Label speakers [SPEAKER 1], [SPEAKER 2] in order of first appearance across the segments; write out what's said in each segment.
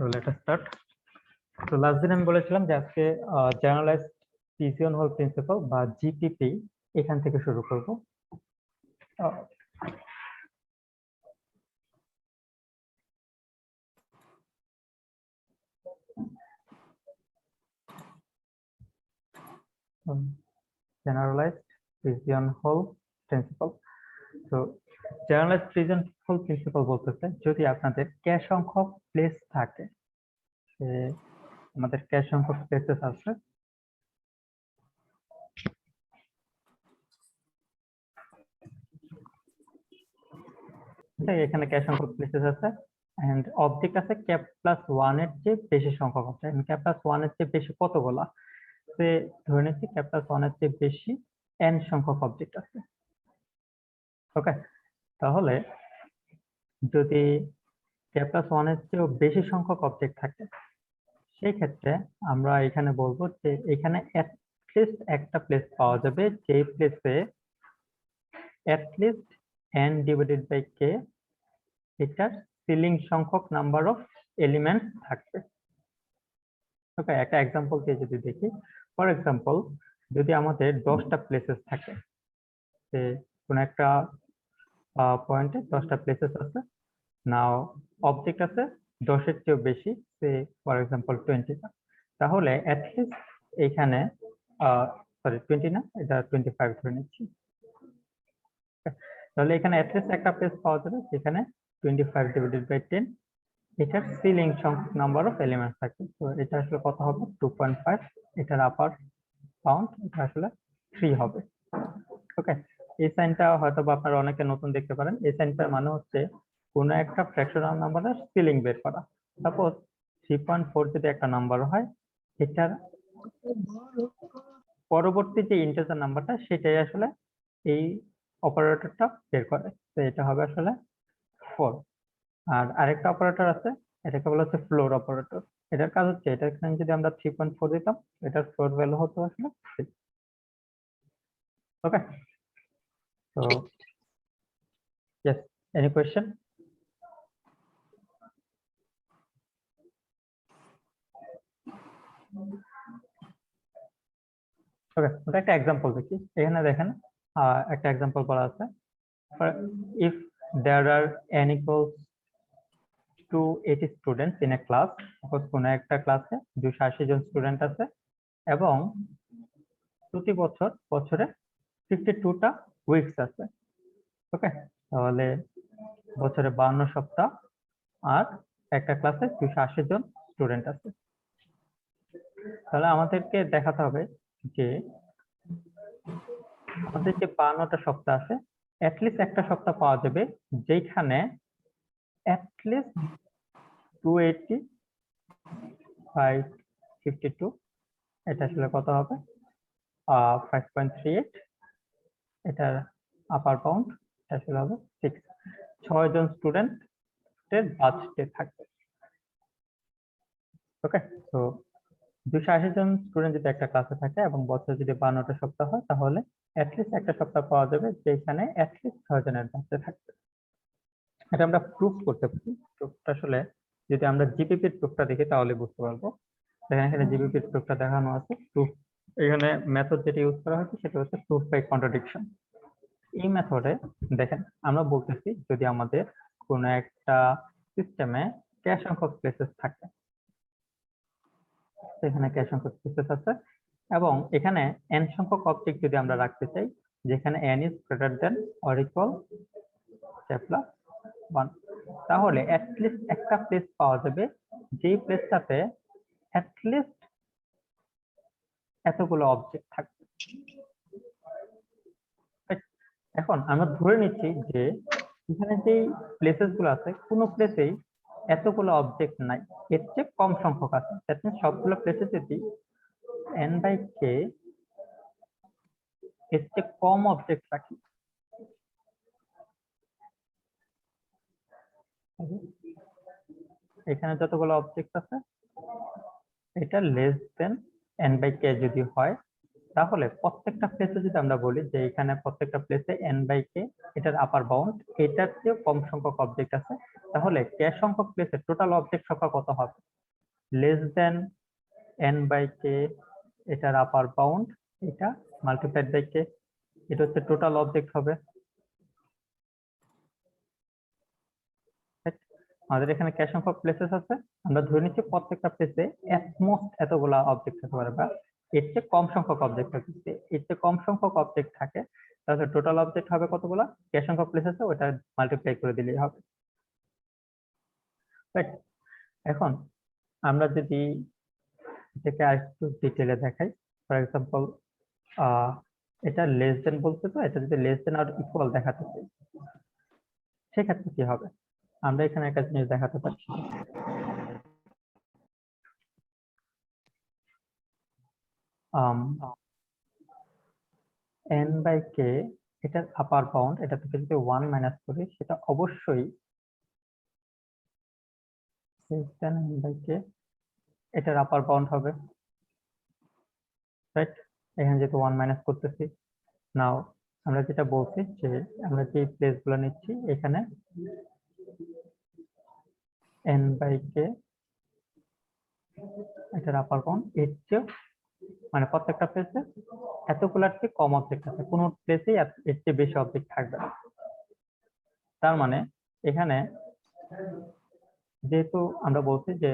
[SPEAKER 1] So let us start. তো last দিন আমি বলেছিলাম যে আজকে জেনারেলাইজড পিজিয়ন হোল প্রিন্সিপাল বা জিপিপি এখান থেকে শুরু করব। Generalised pigeon hole principle. তো জেনারেলাইজড পিজিয়ন হোল প্রিন্সিপাল বলতেছে যদি আপনাদের কে সংখ্যক প্লেস থাকে, আমাদের কে সংখ্যক প্লেসেস আছে, এখানে কে সংখ্যক প্লেসেস আছে এন্ড অবজেক্ট আছে কে প্লাস 1 এর চেয়ে বেশি সংখ্যক অবজেক্ট। কে প্লাস 1 এর চেয়ে বেশি কতগুলা? সে ধরে নিচ্ছি কে প্লাস 1 এর চেয়ে বেশি n সংখ্যক অবজেক্ট আছে। ওকে, তাহলে যদি কে প্লাস 1 এর চেয়েও বেশি সংখ্যক অবজেক্ট থাকে সেই ক্ষেত্রে আমরা এখানে বলবো যে এখানে অ্যাটলিস্ট একটা প্লেস পাওয়া যাবে যেই প্লেসে at least n divided by k এটার সিলিং সংখ্যক নাম্বার অফ এলিমেন্টস থাকবে। ওকে, একটা এক্সাম্পল দিয়ে যদি দেখি, ফর এক্সাম্পল যদি আমাদের 10টা প্লেসেস থাকে, যে কোন একটা পয়েন্টে 10টা প্লেসেস আছে, নাও অবজেক্ট আছে 10 এর চেয়েও বেশি, সে ফর এক্সাম্পল 20টা, তাহলে অ্যাটলিস্ট এখানে সরি 20 না, এটা 25 ধরে নিচ্ছি। তাহলে এখানে অ্যাটলিস্ট একটা প্লেস পাওয়া যাবে যেখানে 25 ডিভাইডেড বাই 10 এটার সিলিং সংখ্যক নাম্বার অফ এলিমেন্টস থাকে। তো এটা আসলে কত হবে? 2.5। এটার আপার বাউন্ড এটা আসলে 3 হবে। ওকে, এই সাইনটা হয়তো বা আপনারা অনেকে নতুন দেখতে পারেন। এই সাইনটার মানে হচ্ছে কোনো একটা ফ্র্যাকশনাল নাম্বারের সিলিং বের করা। সাপোজ 3.4 যদি একটা নাম্বার হয়, এটার পরবর্তী যে ইন্টিজার নাম্বারটা সেটাই আসলে এই অপারেটরটা বের করে। তো এটা হবে আসলে 4। আর আরেকটা অপারেটর আছে, এটাকে বলা হচ্ছে ফ্লোর অপারেটর। এটার কাজ হচ্ছে এটা এখানে যদি আমরা 3.4 দিতাম, এটার ফ্লোর ভ্যালু হতো আসলে 3। ওকে, তো yes, any question? ওকে, ওটা একটা এক্সাম্পল দেখি। এখানে দেখেন একটা এক্সাম্পল বলা আছে, if there are n equals to 80 students in a class, suppose কোন একটা ক্লাসে 280 জন স্টুডেন্ট আছে এবং প্রতি বছরে 52টা উইকস আছে। ওকে, তাহলে বছরে 52 সপ্তাহ আর একটা ক্লাসে 280 জন স্টুডেন্ট আছে। তাহলে আমাদেরকে দেখাতে হবে যে আমাদের যে 52টা সপ্তাহ আছে, অ্যাটলিস্ট একটা সপ্তাহ পাওয়া যাবে যেখানে অ্যাটলিস্ট 280 বাই 52, এটা আসলে কত হবে? 5.38। এটার আপার বাউন্ড এটা আসলে হবে 6। 6 জন স্টুডেন্টের বাজেটে থাকবে। ওকে, তো 280 জন স্টুডেন্ট যদি একটা ক্লাসে থাকে এবং বছরে যদি 52টা সপ্তাহ হয়, তাহলে অ্যাটলিস্ট একটা সপ্তাহ পাওয়া যাবে যেখানে অ্যাটলিস্ট 6 জনের বাজেটে থাকবে। এটা আমরা প্রুফ করতে পারি। প্রুফটা আসলে যদি আমরা জিপিপির প্রুফটা দেখি তাহলে বুঝতে পারবো। দেখেন এখানে জিপিপির প্রুফটা দেখানো আছে। প্রুফ এখানে মেথড যেটা ইউজ করা হয়েছে সেটা হচ্ছে প্রুফ বাই কন্ট্রাডিকশন। এই মেথডে দেখেন আমরা বলতেছি যদি আমাদের কোনো একটা সিস্টেমে কে সংখ্যক প্লেসেস থাকে, এখানে কে সংখ্যক প্লেসেস আছে এবং এখানে n সংখ্যক অবজেক্ট যদি আমরা রাখতে চাই যেখানে n is greater than or equal k plus 1, তাহলে অ্যাটলিস্ট একটা প্লেস পাওয়া যাবে যেই প্লেসটাতে অ্যাটলিস্ট এতগুলো অবজেক্ট থাকবে। এখন আমরা ধরে নিচ্ছি যে এখানে যে প্লেসেস গুলো আছে কোনো প্লেসেই এতগুলো অবজেক্ট নাই, এর চেয়ে কম সংখ্যক আছে। দ্যাট মিন্স সবগুলো প্লেসে যদি n বাই k এর চেয়ে কম অবজেক্ট রাখি, এখানে যতগুলো অবজেক্ট আছে এটা less than n by k যদি হয়, তাহলে প্রত্যেকটা প্লেসে যদি আমরা বলি যে এখানে প্রত্যেকটা প্লেসে n বাই k এটার আপার বাউন্ড এটার চেয়ে কম সংখ্যক অবজেক্ট আছে, তাহলে কে সংখ্যক প্লেসে টোটাল অবজেক্ট সংখ্যা কত হবে? লেস দেন n বাই কে, এটার আপার বাউন্ড, এটা মাল্টিপ্লাইড বাই কে, এটা হচ্ছে টোটাল অবজেক্ট হবে। আমাদের এখানে কে সংখ্যক প্লেসেস আছে, আমরা ধরে নিচ্ছি প্রত্যেকটা প্লেসে মোস্ট এতগুলা অবজেক্ট থাকতে পারে, বা এর চেয়ে কম সংখ্যক অবজেক্ট থাকে। এর চেয়ে কম সংখ্যক অবজেক্ট থাকে, তাহলে টোটাল অবজেক্ট হবে কতগুলা? কে সংখ্যক প্লেস আছে ওটা মাল্টিপ্লাই করে দিলেই হবে। রাইট। এখন আমরা যদি এটাকে আরেকটু ডিটেইলে দেখাই, ফর এক্সাম্পল এটা লেস দেন বলছে, তো এটা যদি লেস দেন আর ইকুয়াল দেখাতে চাই, সেক্ষেত্রে কি হবে? আমরা এখানে একটা জিনিস দেখাতে পারছি, n বাই কে, এটার আপার বাউন্ড, এটা থেকে যদি 1 মাইনাস করি, সেটা অবশ্যই n বাই কে, এটার আপার বাউন্ড হবে। রাইট, এখানে যেহেতু 1 মাইনাস করতেছি, নাও আমরা যেটা বলছি যে আমরা যে প্লেস গুলো নিচ্ছি, এখানে n বাই কে, এটার আপার বাউন্ড এর চেয়ে, মানে প্রত্যেকটা প্লেসে এতগুলার চেয়ে কম অবজেক্ট আছে, কোনো প্লেসেই এর চেয়ে বেশি অবজেক্ট থাকবে না। তার মানে এখানে যেহেতু আমরা বলছি যে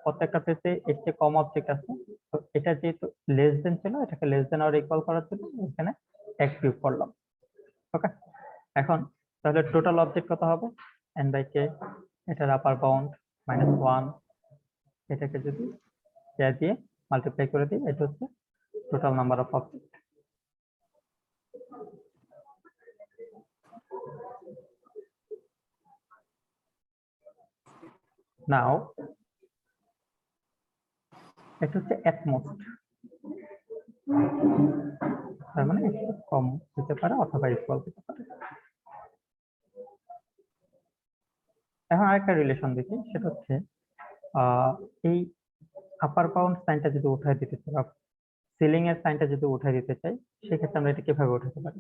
[SPEAKER 1] প্রত্যেকটা প্লেসে এর চেয়ে কম অবজেক্ট আছে, তো এটা যেহেতু লেস দেন ছিল, এটাকে লেস দেন আর ইকুয়াল করার জন্য এখানে এক কিউব করলাম। ওকে, এখন তাহলে টোটাল অবজেক্ট কত হবে? n বাই কে, এটার আপার বাউন্ড -1, এটাকে যদি কে দিয়ে মাল্টিপ্লাই করে দিই, এটা হচ্ছে টোটাল নাম্বার অফ অবজেক্ট। নাও এটা হচ্ছে এট মোস্ট, তার মানে একটু কম হতে পারে অথবা ইকুয়াল হতে পারে। এখন আরেকটা রিলেশন দেখি, সেটা হচ্ছে এই আপার বাউন্ড সাইনটা যদি উঠাই দিতে চাই, বা সিলিং এর সাইনটা যদি উঠাই দিতে চাই, সেক্ষেত্রে আমরা এটা কিভাবে উঠাতে পারি?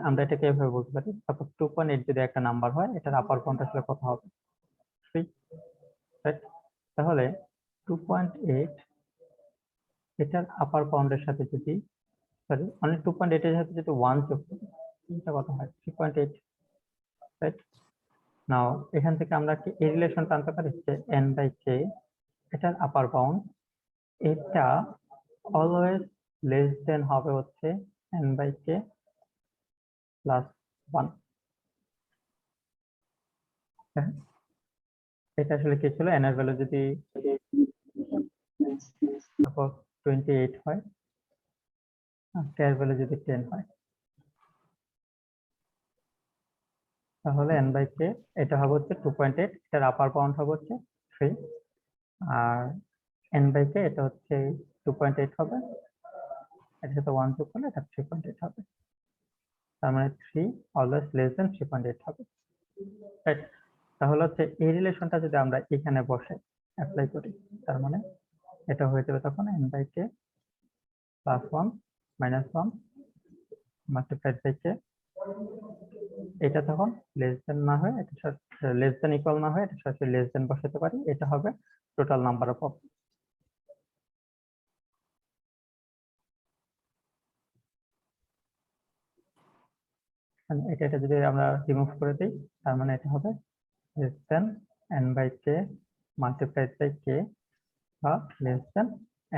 [SPEAKER 1] আমরা এটাকে এভাবে বলতে পারি, সাপোজ 2.8 যদি একটা নাম্বার হয়, এটার আপার বাউন্ড আসলে কত হবে? 3, রাইট? তাহলে 2.8 এটার আপার বাউন্ডের সাথে যদি, সরি, মানে 2.8 এর সাথে যদি 1 যোগ করি, এটা কত হয়? 3.8, রাইট? নাও এখান থেকে আমরা কি এই রিলেশনটা আনতে পারি যে n বাই কে, এটার আপার বাউন্ড, এটা অলওয়েজ লেস দেন হবে হচ্ছে n বাই কে প্লাস 1। এটা আসলে কি ছিল? n এর ভ্যালু যদি সাপোজ 28 হয়, আর k এর ভ্যালু যদি 10 হয়, তাহলে n বাই কে এটা হবে হচ্ছে 2.8, এটার আপার বাউন্ড হবে হচ্ছে 3, আর n বাই কে এটা হচ্ছে 2.8 হবে, এটার সাথে 1 যোগ করলে এটা 3.8 হবে। তার মানে 3 অলওয়েজ লেস দেন 3.8 হবে। রাইট, তাহলে হচ্ছে এই রিলেশনটা যদি আমরা এখানে বসে অ্যাপ্লাই করি, তার মানে এটা হয়ে যাবে তখন n by k plus 1 minus 1 multiplied by k, এটা তখন লেস দেন না হয়ে, এটা লেস দেন ইকুয়াল না হয়ে, এটা সরাসরি লেস দেন বসাতে পারি, এটা হবে টোটাল নাম্বার অফ অবজেক্ট। এটা যদি আমরা রিমুভ করে দিই, তার মানে এটা হবে less than n by k multiplied by k বা লেস দেন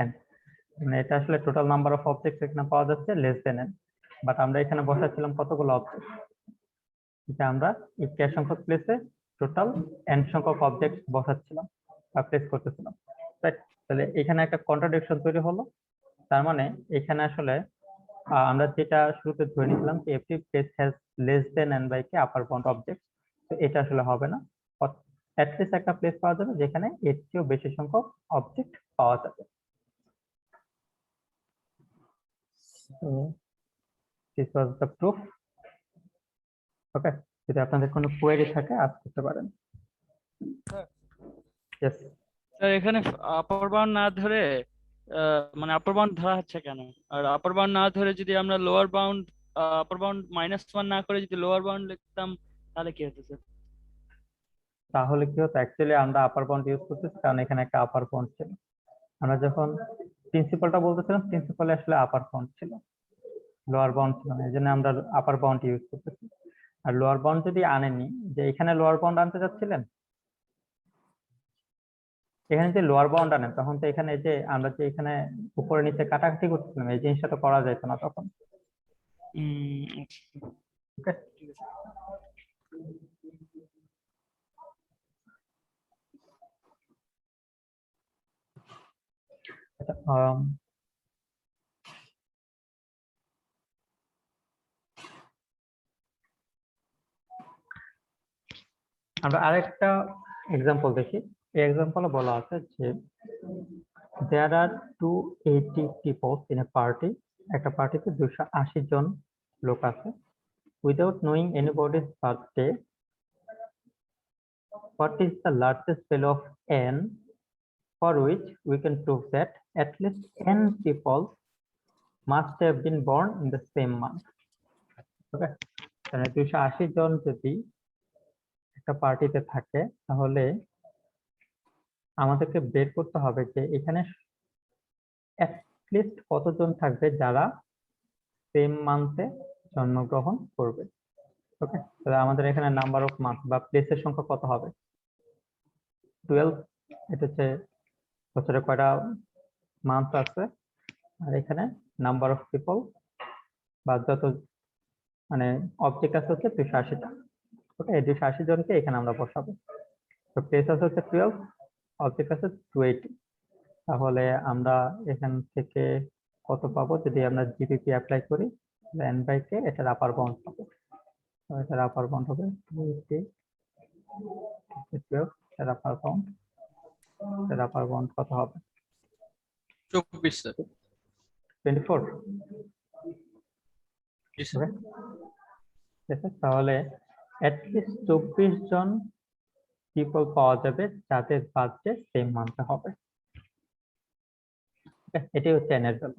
[SPEAKER 1] n। মানে এটা আসলে টোটাল নাম্বার অফ অবজেক্ট এখানে পাওয়া যাচ্ছে লেস দেন n, বাট আমরা এখানে বসাচ্ছিলাম কতগুলো অবজেক্ট, এটা আমরা এই কে সংখ্যক প্লেসে টোটাল n সংখ্যক অবজেক্ট বসাচ্ছিলাম বা প্লেস করতেছিলাম। রাইট, তাহলে এখানে একটা কন্ট্রাডিকশন তৈরি হলো। তার মানে এখানে আসলে আমরা যেটা শুরুতে ধরে নিয়েছিলাম যে every place has less than n by K upper bound object, তো এটা আসলে হবে না। অ্যাটলিস্ট একটা প্লেস পাওয়া যাবে যেখানে এর চেয়েও বেশি সংখ্যক অবজেক্ট পাওয়া যাবে। So this was the proof. ওকে, যদি আপনাদের কোনো কোয়েরি থাকে আস্ক করতে পারেন। ইয়েস
[SPEAKER 2] স্যার, এখানে আপার বাউন্ড না ধরে মানে আপার বাউন্ড ধরা হচ্ছে কেন? আর আপার বাউন্ড না ধরে যদি আমরা লোয়ার বাউন্ড, আপার বাউন্ড -1 না করে যদি লোয়ার বাউন্ড লিখতাম, তাহলে কি হতো স্যার?
[SPEAKER 1] তাহলে কি হতো, অ্যাকচুয়ালি আমরা আপার বাউন্ড ইউজ করতেছি কারণ এখানে একটা আপার বাউন্ড ছিল। আমরা যখন প্রিন্সিপালটা বলতেছিলাম, প্রিন্সিপালে আসলে আপার বাউন্ড ছিল, লোয়ার বাউন্ড ছিল না, এই জন্য আমরা আপার বাউন্ড ইউজ করতেছি। আর লোয়ার বাউন্ড যদি আনেনি, যে এখানে লোয়ার বাউন্ড আনতে যাচ্ছিলেন, এখানে যে লোয়ার বাউন্ড আনেন তখন তো এখানে যে আমরা যে এখানে উপরে নিচে কাটাকাটি করতেছিলাম, এই জিনিসটা তো করা যেত না তখন।
[SPEAKER 2] আচ্ছা,
[SPEAKER 1] ওকে,
[SPEAKER 2] ঠিক আছে।
[SPEAKER 1] আমরা আরেকটা এক্সাম্পল দেখি। এই এক্সাম্পলে বলা আছে যে there are 280 people in a party, একটা পার্টিতে 280 জন লোক আছে। without knowing anybody's birthday, what is the largest value of n for which we can prove that at least n people must have been born in the same month? ওকে, তাহলে 280 জন যদি একটা পার্টিতে থাকে, তাহলে আমাদেরকে বের করতে হবে যে এখানে লিস্ট কতজন থাকবে যারা সেম মান্থে জন্মগ্রহণ করবে। ওকে, তাহলে আমাদের এখানে নাম্বার অফ মান্থ বা প্লেসের সংখ্যা কত হবে? 12। এটা হচ্ছে বছরে কয়টা মান্থ আছে, আর এখানে নাম্বার অফ পিপল বা যত মানে অবজেক্ট আছে হচ্ছে 280টা। ওকে, এই 280 জনকে এখানে আমরা বসাবো। তো প্লেস আছে হচ্ছে 12, অবজেক্ট আছে 280। তাহলে আমরা এখান থেকে কত পাবো যদি আমরা জিপিপি অ্যাপ্লাই করি? n/k, এটার আপার বাউন্ড পাবো। তো এটার আপার বাউন্ড হবে 280, 12, এটার আপার বাউন্ড, এটার আপার বাউন্ড কত হবে?
[SPEAKER 2] 24 স্যার।
[SPEAKER 1] 24।
[SPEAKER 2] জি স্যার।
[SPEAKER 1] ঠিক আছে, তাহলে অ্যাটলিস্ট 24 জন পিপল পাওয়া যাবে যাদের বার্থডে সেম মান্থে হবে। এটাই হচ্ছে n এর ভ্যালু,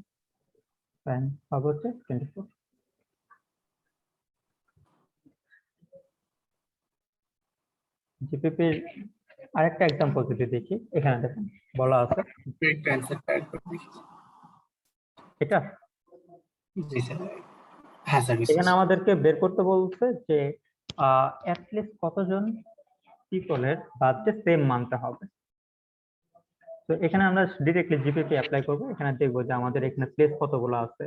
[SPEAKER 1] হবে হচ্ছে 24। জিপিপির আরেকটা এক্সাম্পল যদি দেখি, এখানে দেখেন বলা আছে এটা,
[SPEAKER 3] জি স্যার। হ্যাঁ স্যার।
[SPEAKER 1] এখানে আমাদেরকে বের করতে বলছে যে অ্যাটলিস্ট কতজন পিপলের বার্থডে সেম মান্থে হবে। তো এখানে আমরা ডিরেক্টলি জিপিপি অ্যাপ্লাই করব। এখানে দেখবো যে আমাদের এখানে প্লেস কতগুলো আছে,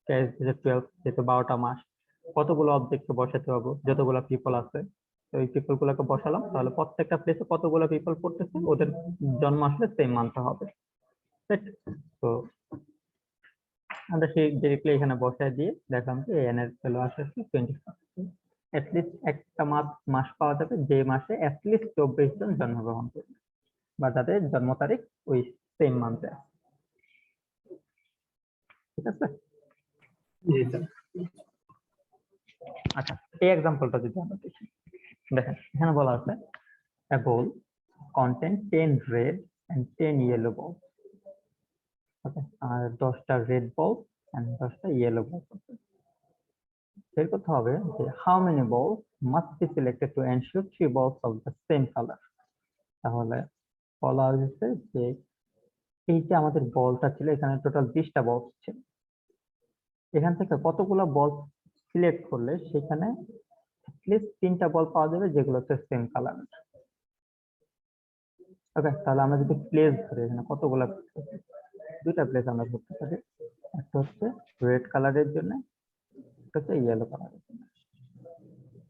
[SPEAKER 1] 12 যেহেতু 12টা মাস, কতগুলো অবজেক্টকে বসাতে হবে, যতগুলো পিপল আছে। তো এই পিপল গুলোকে বসালাম, তাহলে প্রত্যেকটা প্লেসে কতগুলো পিপল পড়তেছে, ওদের জন্ম আসলে সেম মান্থে হবে। তো আমরা সেই ডিরেক্টলি এখানে বসায় দিয়ে দেখলাম যে এন এর ভ্যালু আসে 24। অ্যাটলিস্ট একটা মাস পাওয়া যাবে যে মাসে অ্যাটলিস্ট 24 জন জন্মগ্রহণ করবে বা যাদের জন্ম তারিখ ওই সেম মান্থে। ঠিক আছে,
[SPEAKER 3] জি স্যার।
[SPEAKER 1] আচ্ছা এই এক্সাম্পলটা যদি আমরা দেখি, দেখেন এখানে বলা আছে a bowl contain 10 red and 10 yellow balls. ওকে, আর 10টা রেড বল and 10টা ইয়েলো বল। বের করতে হবে যে how many balls must be selected to ensure 3 balls of the same color. তাহলে বলা হয়েছে যে এই যে আমাদের বলটা ছিল, এখানে টোটাল 20টা বল ছিল, এখান থেকে কতগুলো বল সিলেক্ট করলে সেখানে অ্যাটলিস্ট 3টা বল পাওয়া যাবে যেগুলো হচ্ছে সেম কালার। ওকে, তাহলে আমরা যদি প্লেস ধরি, এখানে কতগুলো দুইটা প্লেস আমরা ধরতে পারি, একটা হচ্ছে রেড কালারের জন্য, একটা হচ্ছে ইয়েলো কালারের জন্য।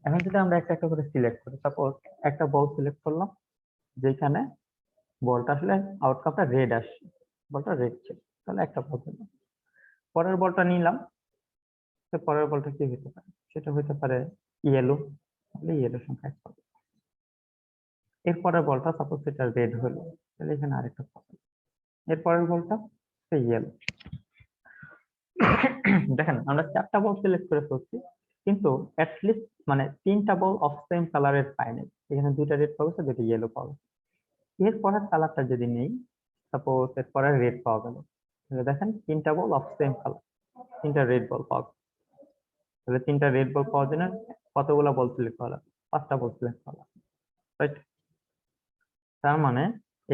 [SPEAKER 1] এখন যদি আমরা একটা একটা করে সিলেক্ট করি, সাপোজ একটা বল সিলেক্ট করলাম যেখানে বলটা আসলে আউটকামটা রেড আসছে, বলটা রেড ছিল, তাহলে একটা বল দিলাম। পরের বলটা নিলাম, তো পরের বলটা কি হতে পারে, সেটা হতে পারে ইয়েলো, তাহলে ইয়েলো সংখ্যা 1 পাবো। এর পরের বলটা সাপোজ এটা রেড হলো, তাহলে এখানে আরেকটা পাবো। এর পরের বলটা ইয়েলো। দেখেন আমরা 4টা বল সিলেক্ট করে ফেলছি, কিন্তু অ্যাটলিস্ট মানে 3টা বল অফ সেম কালারের পাইনি। এখানে 2টা রেড পাবো, 2টা ইয়েলো পাবো। এর পরের কালারটা যদি নেই, সাপোজ এর পরে রেড পাওয়া গেল, তাহলে দেখেন 3টা বল অফ সেম কালার, 3টা রেড বল পাবো। তাহলে 3টা রেড বল পাওয়ার জন্য কতগুলো বল সিলেক্ট করা, 5টা বল সিলেক্ট করা, রাইট? তার মানে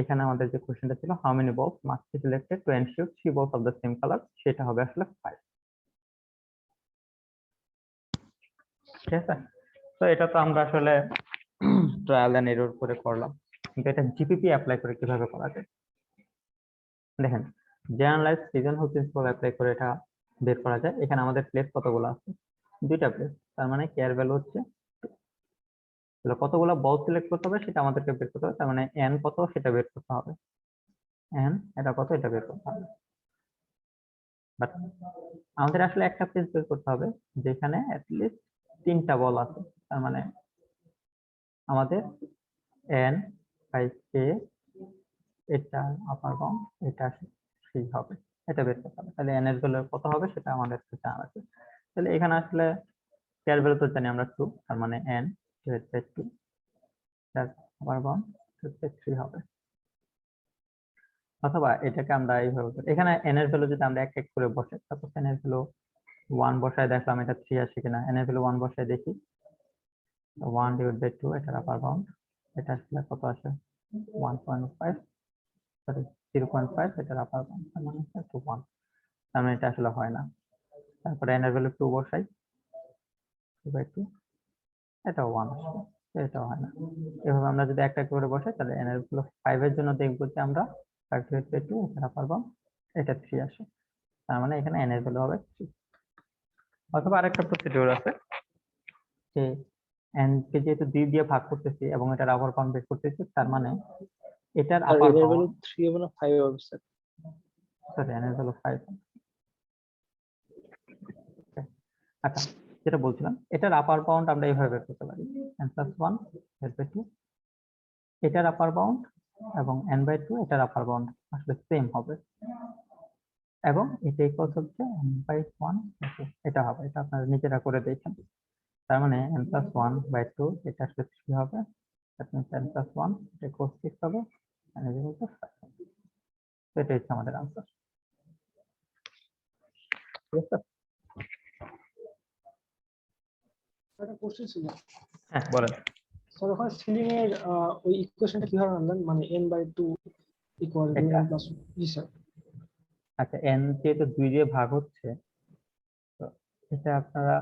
[SPEAKER 1] এখানে আমাদের যে কোশ্চেনটা ছিল হাউ মেনি বলস must be selected to ensure 3 balls of the same colour, সেটা হবে আসলে 5। ঠিক আছে, তো এটা তো আমরা আসলে ট্রায়াল এন্ড এরর করে করলাম, কিন্তু এটা জিপিপি অ্যাপ্লাই করে কিভাবে করা যায় দেখেন। জেনারেলাইজ সিজনাল প্রিন্সিপাল অ্যাপ্লাই করে এটা বের করা যায়। এখানে আমাদের প্লেস কতগুলো আছে, 2টা প্লেস, তার মানে কেয়ার ভ্যালু হচ্ছে 2। তাহলে কতগুলো বল সিলেক্ট করতে হবে সেটা আমাদেরকে বের করতে হবে, তার মানে এন কত সেটা বের করতে হবে, এন এটা কত এটা বের করতে হবে। বাট আমাদের আসলে একটা প্লেস বের করতে হবে যেখানে অ্যাটলিস্ট 3টা বল আছে, তার মানে আমাদের এন বাই কে, এটা আপার বাউন্ড, এটা 3 হবে, এটা বের করতে হবে। তাহলে এন এর ভ্যালু কত হবে সেটা আমাদের জানা আছে। তাহলে এখানে আসলে কেয়ার ভ্যালু তো জানি আমরা 2, তার মানে এন ডিভাইড বাই 2 তার আপার বাউন্ড 3 হবে। অথবা এটাকে আমরা এইভাবে এখানে এন এর ভ্যালু যদি আমরা এক এক করে বসাই, সাপোজ এন এর ভ্যালু 1 বসায় দেখলাম এটা 3 আসে কিনা, এন এর ভ্যালু 1 বসায় দেখি 1 ডিভাইড বাই 2 এটার আপার বাউন্ড, এটা আসলে কত আসে 1.5, সরি 0.5 এটার আপার বাউন্ড, তার মানে 1, তার মানে এটা আসলে হয় না। তারপরে এন এর ভ্যালু 2 বসাই 2/2, এটা 1 আসবে, এটাও হয় না। এভাবে আমরা যদি একটা করে বসাই তাহলে এন এর ভ্যালু 5 এর জন্য দেখবো যে আমরা 5 ডিভাইড বাই 2 এটার আপার বাউন্ড, এটা 3 আসে, তার মানে এখানে এন এর ভ্যালু হবে 3। অথবা আরেকটা প্রসিডিউর আছে যে এন কে যেহেতু 2 দিয়ে ভাগ করতেছি এবং এটার আপার বাউন্ড বের করতেছি, তার মানে এটার
[SPEAKER 4] আর
[SPEAKER 1] আপার
[SPEAKER 4] এর ভ্যালু
[SPEAKER 1] বাউন্ড,
[SPEAKER 4] 3 হবে না 5 হবে স্যার?
[SPEAKER 1] সরি এন এর ভ্যালু 5। আচ্ছা, যেটা বলছিলাম এটার আপার বাউন্ড আমরা এইভাবে বের করতে পারি, n + 1 ডিভাইড বাই 2 এটার আপার বাউন্ড এবং n/2 এটার আপার বাউন্ড আসলে সেম হবে, এবং এটা ইকুয়ালস হচ্ছে n/1 এটা হবে। এটা আপনারা নিজেরা করে দেখেন। তার মানে n + 1/2 এটা আসলে 3 হবে, দ্যাট মিন্স n + 1 এটা ইকুয়ালস 6 হবে, and এটা হচ্ছে 5 হবে। তো এটা হচ্ছে আমাদের আনসার। ঠিক আছে,
[SPEAKER 5] একটা কোশ্চেন ছিল
[SPEAKER 1] হ্যাঁ বলেন।
[SPEAKER 5] স্যার, ওখানে সিলিং এর ওই ইকুয়েশনটা কিভাবে আনলেন, মানে n/2 ইকুয়াল টু
[SPEAKER 1] এটা
[SPEAKER 5] n প্লাস, জি স্যার।
[SPEAKER 1] আচ্ছা, n যেহেতু 2 দিয়ে ভাগ হচ্ছে, তো এটা আপনারা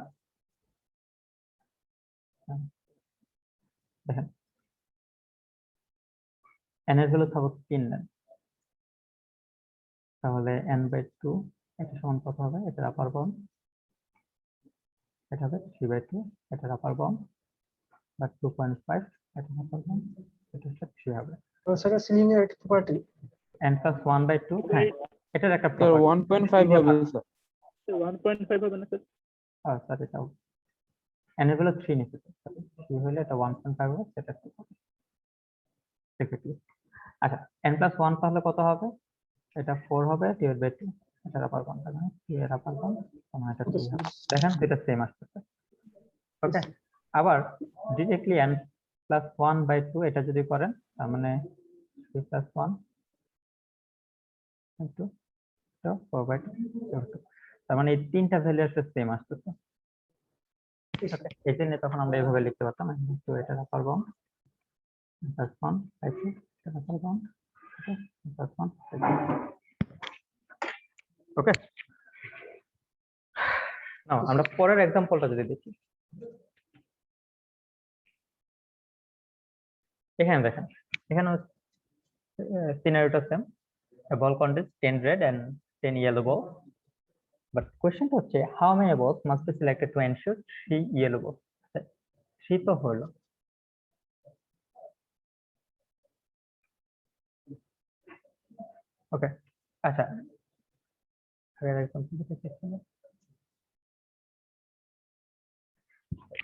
[SPEAKER 1] দেখেন n এর ভ্যালু সাপোজ 3 নেন, তাহলে n/2 এটা সমান কত হবে, এটার আপার বাউন্ড এটা হবে 3/2 এটার আপার বাউন্ড, বা 2.5 এটার আপার বাউন্ড, এটা হচ্ছে 3 হবে।
[SPEAKER 5] স্যার সিলিং এর একটা প্রপার্টি
[SPEAKER 1] n + 1/2, হ্যাঁ এটার একটা
[SPEAKER 4] স্যার
[SPEAKER 1] প্রপার্টি
[SPEAKER 4] 1.5 হবে স্যার।
[SPEAKER 2] 1.5 হবে না স্যার?
[SPEAKER 1] স্যার এটাও n এর ভ্যালু 3 নিতে 3 হলে এটা 1.5 হবে, সেটা ঠিক হবে সেক্ষেত্রে। আচ্ছা, n + 1 তাহলে কত হবে, এটা 4 হবে ডিভাইড বাই 2 এটার আপার বাউন্ড, তার মানে 3 এর আপার বাউন্ড, মানে এটা 3 হবে। দেখেন এটা সেম আসতেছে। ওকে, আবার ডিরেক্টলি n + 1/2 এটা যদি করেন, তার মানে 3 + 1 ইনটু 4/2, তার মানে এই তিনটা ভ্যালু আসলে সেম আসতেছে। ওকে, এই জন্য তখন আমরা এইভাবে লিখতে পারতাম তো এটার আপার বাউন্ড +1/2 এটার আপার বাউন্ড +1/2। ওকে, নাও আমরা পরের এক্সাম্পলটা যদি দেখি, এখানে দেখেন, এখানে সিনারিওটা same, a ball contains 10 red and 10 yellow balls, but কোশ্চেনটা হচ্ছে how many balls must be selected to ensure 3 yellow balls। 3 তো হলো, ওকে। আচ্ছা, আগের এক্সাম্পলটা চেক করুন।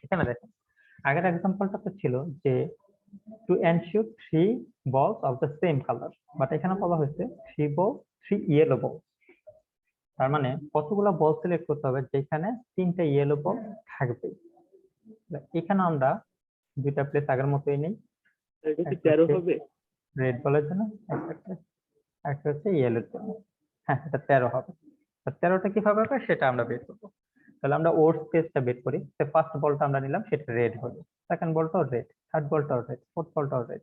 [SPEAKER 1] এখানে দেখেন আগের এক্সাম্পলটা তো ছিল যে to ensure 3 balls of the same color, but এখানে বলা হয়েছে 3 yellow balls, তার মানে কতগুলো বল সিলেক্ট করতে হবে যেখানে 3টা ইয়েলো বল থাকবে। এখানে আমরা 2টা প্লেস আগের মতোই নেই,
[SPEAKER 2] এটা কি 13 হবে?
[SPEAKER 1] রেড বলের জন্য একটা হচ্ছে ইয়েলোর জন্য, হ্যাঁ এটা 13 হবে। 13টা কিভাবে হবে সেটা আমরা বের করবো। তাহলে আমরা ওর স্পেসটা বের করি। ফার্স্ট বলটা আমরা নিলাম, সেটা রেড হলো, সেকেন্ড বলটাও রেড, থার্ড বলটাও রেড, ফোর্থ বলটাও রেড,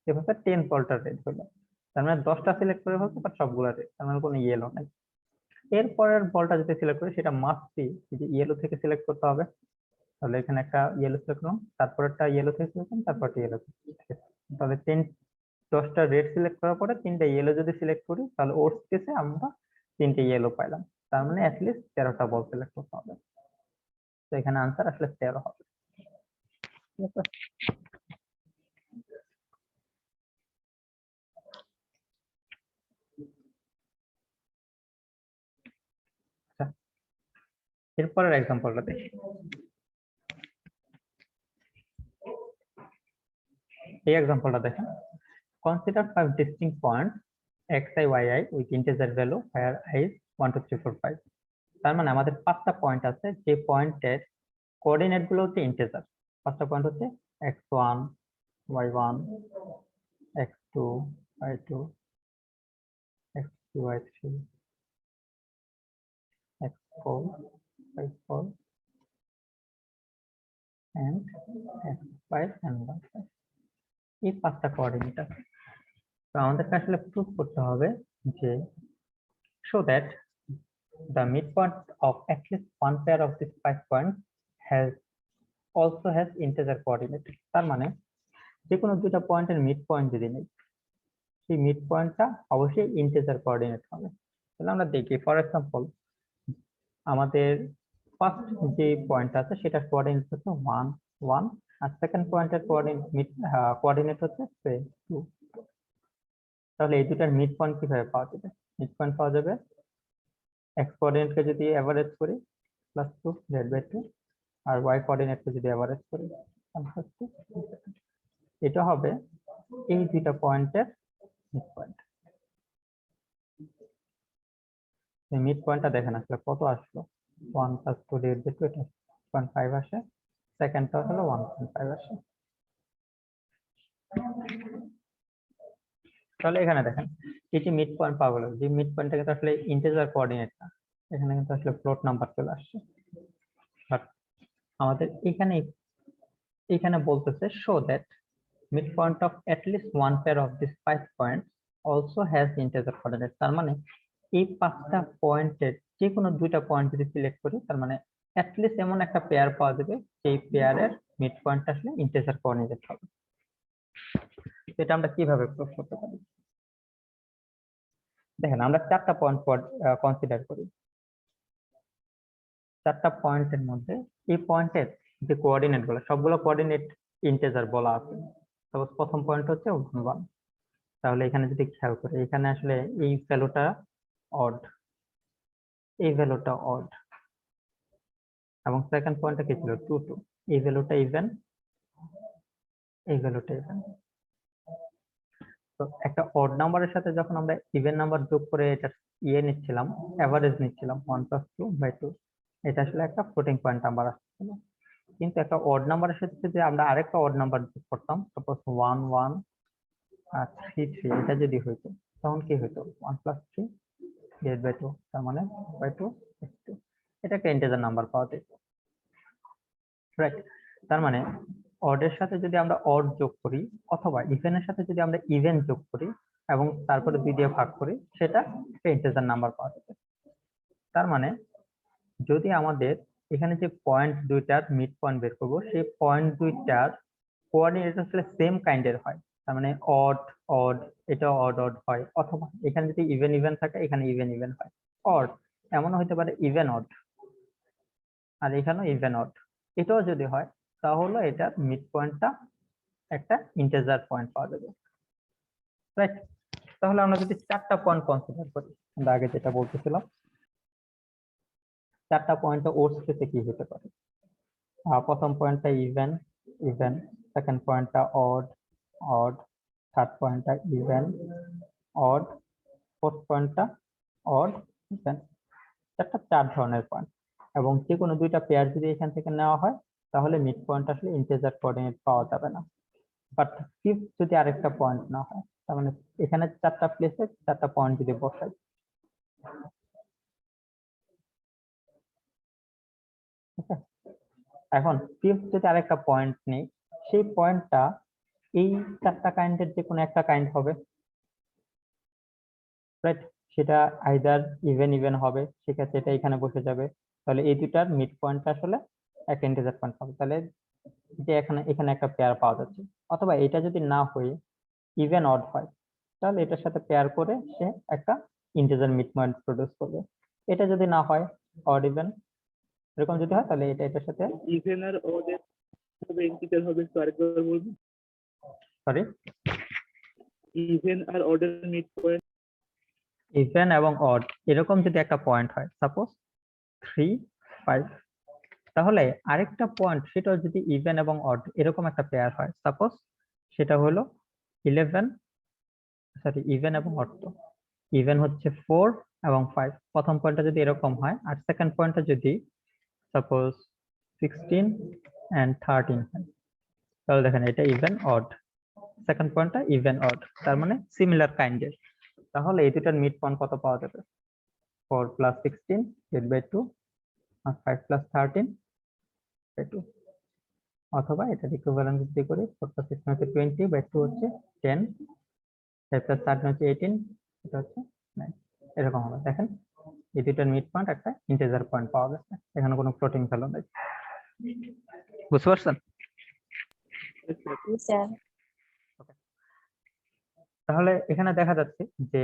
[SPEAKER 1] এভাবে 10 বলটা রেড হলো, তার মানে 10টা সিলেক্ট করে ফেলছে বাট সবগুলো রেড, তার মানে কোনো ইয়েলো নাই। এরপরের বলটা যদি সিলেক্ট করি সেটা মাস্ট বি ইয়েলো থেকে সিলেক্ট করতে হবে, তাহলে এখানে একটা ইয়েলো সিলেক্ট করলাম, তারপরটা ইয়েলো থেকে সিলেক্ট করলাম, তারপরটা ইয়েলো থেকে। তাহলে 10টা রেড সিলেক্ট করার পরে 3টা ইয়েলো যদি সিলেক্ট করি তাহলে ওর স্পেসে আমরা 3টে ইয়েলো পাইলাম, তার মানে অ্যাটলিস্ট 13টা বল সিলেক্ট করতে হবে। তো এখানে আনসার আসলে 13 হবে। ঠিক আছে? আচ্ছা, এরপরের এক্সাম্পলটা দেখি। এই এক্সাম্পলটা দেখেন, consider 5 distinct points xi yi with integer value where I is 1 2 3 4 5। তার মানে আমাদের 5টা পয়েন্ট আছে, যে পয়েন্টের কোঅর্ডিনেট গুলো হচ্ছে ইন্টিজার। 5টা পয়েন্ট হচ্ছে x1 y1 x2 y2 x3 y3 x4 y4 and x5 and y5। এই 5টা কোঅর্ডিনেট আছে। তো আমাদেরকে আসলে প্রুফ করতে হবে যে show that the midpoint of at least one pair of these 5 points also has integer coordinate। তার মানে যে কোনো দুটো পয়েন্টের মিড পয়েন্ট যদি নেই, সেই মিড পয়েন্টটা অবশ্যই ইন্টিজার কোঅর্ডিনেট হবে। তাহলে আমরা দেখি, ফর এক্সাম্পল আমাদের ফার্স্ট যে পয়েন্ট আছে সেটার কোঅর্ডিনেট হচ্ছে 1 1, আর সেকেন্ড পয়েন্টের কোঅর্ডিনেট হচ্ছে 2। তাহলে এই দুটার মিড পয়েন্ট কিভাবে পাওয়া যাবে? মিড পয়েন্ট পাওয়া যাবে x কোঅর্ডিনেটকে যদি এভারেজ করি +2 z/2, আর y কোঅর্ডিনেটকে যদি এভারেজ করি 1+2। এটা হবে এই দুইটা পয়েন্টের মিড পয়েন্ট। এই মিড পয়েন্টটা দেখেন আসলে কত আসলো, 1 + 2 / 2, এটা 0.5 আসে, সেকেন্ডটা হলো 1.5 আসে। তাহলে এখানে দেখেন এই যে মিড পয়েন্ট পাওয়া গেল, যে মিড পয়েন্টটা কিন্তু আসলে ইন্টিজার কোঅর্ডিনেট না, এখানে কিন্তু আসলে ফ্লোট নাম্বার চলে আসছে। বাট আমাদের এখানে বলতেছে show that midpoint of at least one pair of these 5 points also has integer coordinate। তার মানে এই 5টা পয়েন্টের যে কোনো দুইটা পয়েন্ট যদি সিলেক্ট করি তার মানে অ্যাটলিস্ট এমন একটা পেয়ার পাওয়া যাবে সেই পেয়ারের মিড পয়েন্ট আসলে ইন্টিজার কোঅর্ডিনেট হবে। এটা আমরা কিভাবে প্রুফ করতে পারি? দেখেন আমরা 4টা পয়েন্ট কনসিডার করি। 4টা পয়েন্টের মধ্যে এই পয়েন্টের যে কোঅর্ডিনেট গুলো সবগুলো কোঅর্ডিনেট ইন্টিজার বলা আছে। সাপোজ প্রথম পয়েন্ট হচ্ছে 1 তাহলে এখানে যদি খেয়াল করি এখানে আসলে এই ভ্যালুটা অড, এই ভ্যালুটা অড, এবং সেকেন্ড পয়েন্টটা কি ছিল 2 2, এই ভ্যালুটা ইভেন, এই ভ্যালুটা ইভেন। তো একটা অড নাম্বারের সাথে যখন আমরা ইভেন নাম্বার যোগ করে এটা নিচ্ছিলাম, এভারেজ নিচ্ছিলাম 1 + 2/2, এটা আসলে একটা ফ্লোটিং পয়েন্ট নাম্বার আসছিল। কিন্তু একটা অড নাম্বারের সাথে যদি আমরা আরেকটা অড নাম্বার যোগ করতাম, সাপোজ 1 1 আর 3 3, এটা যদি হইতো তখন কি হইতো 1 + 3/2, তার মানে 2 2। এটা একটা ইন্টিজার নাম্বার পাওয়া যায়, রাইট? তার মানে অডের সাথে যদি আমরা অড যোগ করি অথবা ইভেনের সাথে যদি আমরা ইভেন যোগ করি এবং তারপরে 2 দিয়ে ভাগ করি, সেটা একটা ইন্টিজার নাম্বার পাওয়া যাবে। তার মানে যদি আমাদের এখানে যে পয়েন্ট দুইটার মিড পয়েন্ট বের করবো, সেই পয়েন্ট দুইটার কোঅর্ডিনেট আসলে সেম কাইন্ডের হয়, তার মানে অড অড, এটা অড অড হয়, অথবা এখানে যদি ইভেন ইভেন থাকে এখানে ইভেন ইভেন হয়। অড এমনও হতে পারে ইভেন অড, আর এখানেও ইভেন অড। এটাও যদি হয় তাহলে এটার মিড পয়েন্টটা একটা ইন্টিজার পয়েন্ট পাওয়া যাবে, রাইট? তাহলে আমরা যদি 4টা পয়েন্ট কনসিডার করি, আমরা আগে যেটা বলতেছিলাম 4টা পয়েন্টে ওর স্পেসে কি হতে পারে। প্রথম পয়েন্টটা ইভেন ইভেন, সেকেন্ড পয়েন্টটা অড অড, থার্ড পয়েন্টটা ইভেন অড, ফোর্থ পয়েন্টটা অড ইভেন। 4 ধরনের পয়েন্ট, এবং যে কোনো দুইটা পেয়ার যদি এখান থেকে নেওয়া হয় তাহলে মিড পয়েন্ট আসলে ইন্টিজার কোঅর্ডিনেট পাওয়া যাবে না। বাট ফিফথ যদি আরেকটা পয়েন্ট না হয়, তার মানে এখানে 4টা প্লেসে 4টা পয়েন্ট যদি বসাই, এখন ফিফথ যদি আরেকটা পয়েন্ট নেই, সেই পয়েন্টটা এই চারটা কাইন্ডের যে কোনো একটা কাইন্ড হবে, রাইট? সেটা আইদার ইভেন ইভেন হবে, সেক্ষেত্রে এটা এখানে বসে যাবে। তাহলে এই দুটার মিড পয়েন্টটা আসলে একটা ইন্টিজার পয়েন্ট হবে। তাহলে যে এখানে এখানে একটা পেয়ার পাওয়া যাচ্ছে। অথবা এটা যদি না হয়ে ইভেন অড হয়, তাহলে এটার সাথে পেয়ার করে সে একটা ইন্টিজার মিড পয়েন্ট প্রডিউস করবে। এটা যদি না হয় অড ইভেন এরকম যদি হয়, তাহলে এটা এটার সাথে
[SPEAKER 6] ইভেন আর ওদের হবে ইন্টিজার হবে, তো আরেকবার বলবো।
[SPEAKER 1] সরি
[SPEAKER 6] ইভেন আর অর্ডার মিড পয়েন্ট।
[SPEAKER 1] ইভেন এবং অড এরকম যদি একটা পয়েন্ট হয়, সাপোজ 3, 5, তাহলে আরেকটা পয়েন্ট সেটা যদি ইভেন এবং অড এরকম একটা পেয়ার হয়, সাপোজ সেটা হলো 11, সরি ইভেন এবং অড, তো ইভেন হচ্ছে 4 এবং 5, প্রথম পয়েন্টটা যদি এরকম হয় আর সেকেন্ড পয়েন্টটা যদি সাপোজ 16 and 13 হয়, তাহলে দেখেন এটা ইভেন অড, সেকেন্ড পয়েন্টটা ইভেন অড, তার মানে সিমিলার কাইন্ডের। তাহলে এই দুটার মিড পয়েন্ট কত পাওয়া যাবে? 4 + 16 /2 আর 5 + 13 /2, অথবা এটা ইকুইভ্যালেন্স যদি করি 4 + 16 হচ্ছে 20/2 হচ্ছে 10, 5 + 13 হচ্ছে 18, এটা হচ্ছে 9, এরকম হবে। দেখেন এই দুটার মিড পয়েন্ট একটা ইন্টিজার পয়েন্ট পাওয়া গেছে, এখানে কোনো ফ্লোটিং ভ্যালু নেই। বুঝতে পারছেন? তাহলে এখানে দেখা যাচ্ছে যে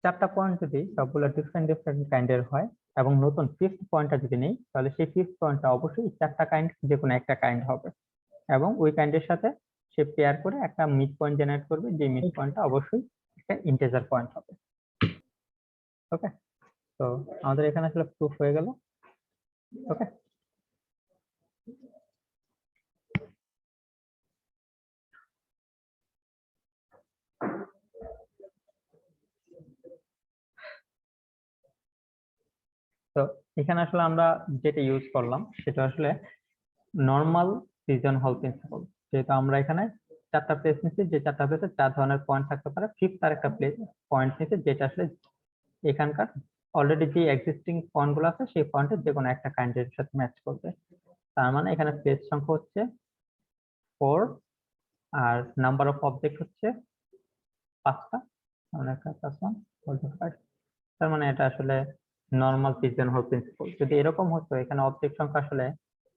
[SPEAKER 1] চারটা পয়েন্ট যদি সবগুলো ডিফারেন্ট ডিফারেন্ট কাইন্ডের হয় এবং নতুন ফিফথ পয়েন্টটা যদি নেই, তাহলে সেই ফিফথ পয়েন্টটা অবশ্যই চারটা কাইন্ড যে কোনো একটা কাইন্ড হবে এবং ওই কাইন্ডের সাথে সে পেয়ার করে একটা মিড পয়েন্ট জেনারেট করবে, যে মিড পয়েন্টটা অবশ্যই একটা ইন্টিজার পয়েন্ট হবে। ওকে, তো আমাদের এখানে আসলে প্রুফ হয়ে গেল। ওকে, তো এখানে আসলে আমরা যেটা ইউজ করলাম সেটা আসলে নর্মাল পিজন হল প্রিন্সিপাল। যেহেতু আমরা এখানে চারটা প্লেস নিচ্ছি, যে চারটা প্লেসে 4 ধরনের পয়েন্ট থাকতে পারে, ফিফথ আর একটা প্লেস পয়েন্ট নিচ্ছে যেটা আসলে এখানকার অলরেডি যে এক্সিস্টিং পয়েন্ট গুলো আছে সেই পয়েন্টের যে কোনো একটা কাইন্ডের সাথে ম্যাচ করবে। তার মানে এখানে প্লেস সংখ্যা হচ্ছে 4 আর নাম্বার অফ অবজেক্ট হচ্ছে 5টা, মানে 5, তার মানে এটা আসলে নর্মাল পিজন হল প্রিন্সিপাল। যদি এরকম হতো এখানে অবজেক্ট সংখ্যা আসলে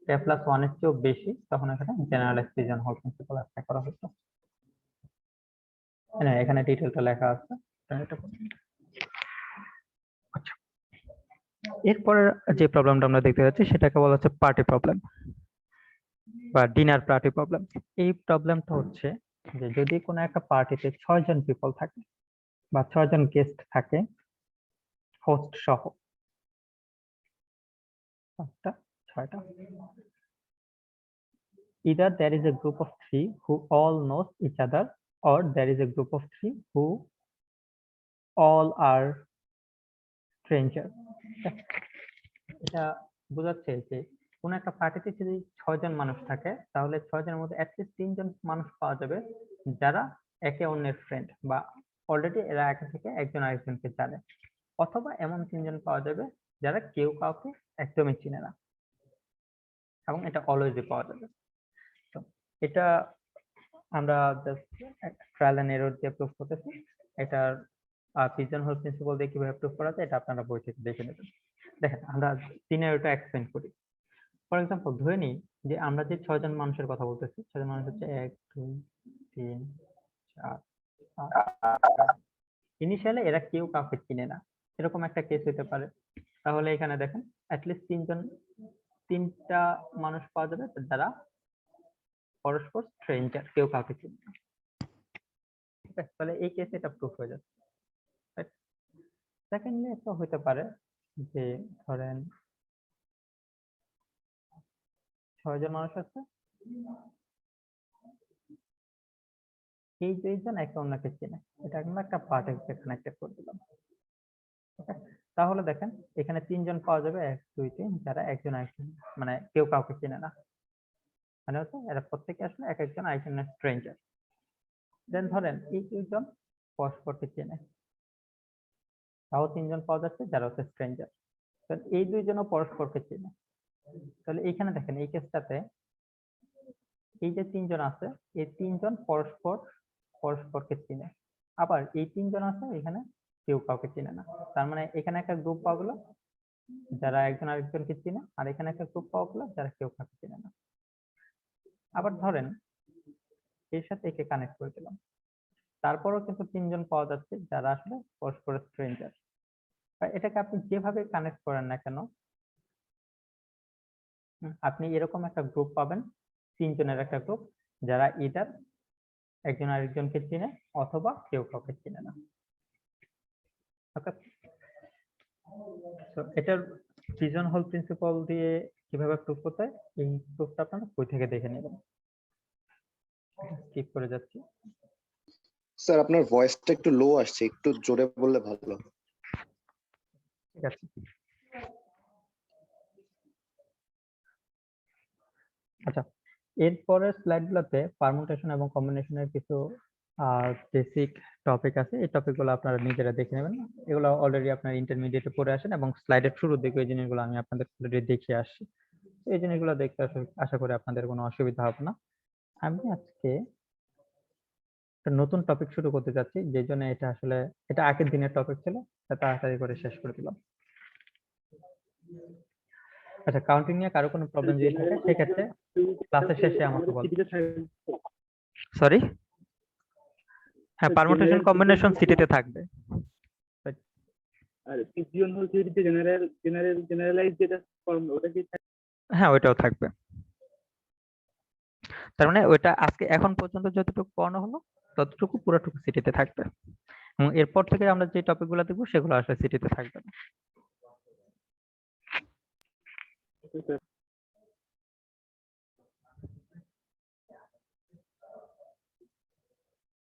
[SPEAKER 1] k+1 এর চেয়েও বেশি, তখন এখানে জেনারেলাইজ পিজন হল প্রিন্সিপাল অ্যাপ্লাই করা হতো। হ্যাঁ, এখানে ডিটেলটা লেখা আছে। আচ্ছা, এরপরে যে প্রবলেমটা আমরা দেখতে যাচ্ছি সেটাকে বলা হচ্ছে পার্টি প্রবলেম বা ডিনার পার্টি প্রবলেম। এই প্রবলেমটা হচ্ছে যে যদি কোনো একটা পার্টিতে 6 জন পিপল থাকে বা 6 জন গেস্ট থাকে হোস্ট সহ, 6টা, either there is a group of 3 who all knows each other or there is a group of 3 who all are stranger. এটা বোঝাচ্ছে যে কোন একটা পার্টিতে যদি 6 জন মানুষ থাকে, তাহলে 6 জনের মধ্যে অ্যাটলিস্ট 3 জন মানুষ পাওয়া যাবে যারা একে অন্যের ফ্রেন্ড বা অলরেডি এরা একে থেকে একজন আরেকজনকে জানে, অথবা এমন 3 জন পাওয়া যাবে যারা কেউ কাউকে একদমই চিনে না, এবং এটা অলওয়েজই পাওয়া যাবে। তো এটা আমরা জাস্ট ট্রায়াল এন্ড এরর দিয়ে প্রুফ করতেছি। এটার পিজন হোল প্রিন্সিপাল দিয়ে কিভাবে প্রুফ করা যায় এটা আপনারা বই থেকে দেখে নেবেন। দেখেন আমরা সিনারিওটা এক্সপ্লেইন করি। ফর এক্সাম্পল ধরে নিই যে আমরা যে 6 জন মানুষের কথা বলতেছি, 6 জন মানুষ হচ্ছে 1, 2, 3, 4, 5। ইনিশিয়ালি এরা কেউ কাউকে চিনে না, এরকম একটা কেস হতে পারে। তাহলে এখানে দেখেন অ্যাটলিস্ট 3টা মানুষ পাওয়া যাবে যারা পরস্পর স্ট্রেঞ্জার, কেউ কাউকে চিনে না। ঠিক আছে, তাহলে এই কেসে এটা প্রুফ হয়ে যাচ্ছে। সেকেন্ডলি একটা হতে পারে যে ধরেন 6 জন মানুষ আছে, এই 2 জন একে অন্যকে চেনে, এটা আমরা একটা পার্টের সাথে কানেক্টেড করে দিলাম। ওকে, তাহলে দেখেন এখানে 3 জন পাওয়া যাবে 1, 2, 3 যারা একজন আরেকজন মানে কেউ কাউকে চেনে না, মানে হচ্ছে এরা প্রত্যেকে আসলে এক একজন আরেকজনের স্ট্রেঞ্জার। দেন ধরেন এই 2 জন পরস্পরকে চেনে, তাও 3 জন পাওয়া যাচ্ছে যারা হচ্ছে স্ট্রেঞ্জার। এই 2 জনও পরস্পরকে চেনে। তাহলে এইখানে দেখেন এই কেসটাতে এই যে তিনজন আছে, এই তিনজন পরস্পরকে চিনে। আবার এই তিনজন আছে, এখানে কেউ কাউকে চিনে না। তার মানে এখানে একটা গ্রুপ পাওয়া গেল যারা একজন আরেকজনকে চিনে, আর এখানে একটা গ্রুপ পাওয়া গেল যারা কেউ কাউকে চিনে না। আবার ধরেন এর সাথে একে কানেক্ট করে দিলাম, তারপরও কিন্তু তিনজন পাওয়া যাচ্ছে যারা আসলে পরস্পর স্ট্রেঞ্জার। এটাকে আপনি যেভাবে কানেক্ট করেন না কেন, আপনি এরকম একটা গ্রুপ পাবেন, তিনজনের একটা গ্রুপ, যারা ইদার একজন আরেকজনকে চিনে অথবা কেউ কাউকে চিনে না। এটার পিজন হোল প্রিন্সিপাল দিয়ে কিভাবে প্রুফ করতে হয়, এই প্রুফটা আপনারা বই থেকে দেখে নেবেন। স্কিপ করে যাচ্ছি।
[SPEAKER 7] স্যার আপনার ভয়েসটা একটু লো আসছে, একটু জোরে বললে ভালো।
[SPEAKER 1] ঠিক আছে, আচ্ছা এরপরের স্লাইডগুলোতে পারমুটেশন এবং কম্বিনেশনের কিছু বেসিক টপিক আছে। এই টপিকগুলো আপনারা নিজেরা দেখে নেবেন। এগুলো অলরেডি আপনারা ইন্টারমিডিয়েটে পড়ে আসেন এবং স্লাইডের শুরুর দিকে এই জিনিসগুলো আমি আপনাদের অলরেডি দেখিয়ে আসছি। এই জিনিসগুলো দেখতে আশা করি আপনাদের কোনো অসুবিধা হবে না। আমি আজকে একটা নতুন টপিক শুরু করতে যাচ্ছি, যে জন্য এটা আগের দিনের টপিক ছিল, তাড়াতাড়ি করে শেষ করে দিলাম। আচ্ছা, কাউন্টিং নিয়ে কারো কোনো প্রবলেম যদি থাকে সেক্ষেত্রে ক্লাসের শেষে আমাকে বলুন। সরি, হ্যাঁ পারমুটেশন কম্বিনেশন সিটিতে থাকবে।
[SPEAKER 6] আর পিজন হোল থিওরিতে জেনারেলাইজ যেটা ফর্ম ওটা কি
[SPEAKER 1] হ্যাঁ ওইটাও থাকবে। তার মানে ওইটা আজকে এখন পর্যন্ত যতটুকু পড়ানো হলো ততটুকু পুরোটুকু সিটিতে থাকবে, এবং এরপর থেকে আমরা যে টপিকগুলো দেখবো সেগুলো আসলে সিটিতে থাকবে না।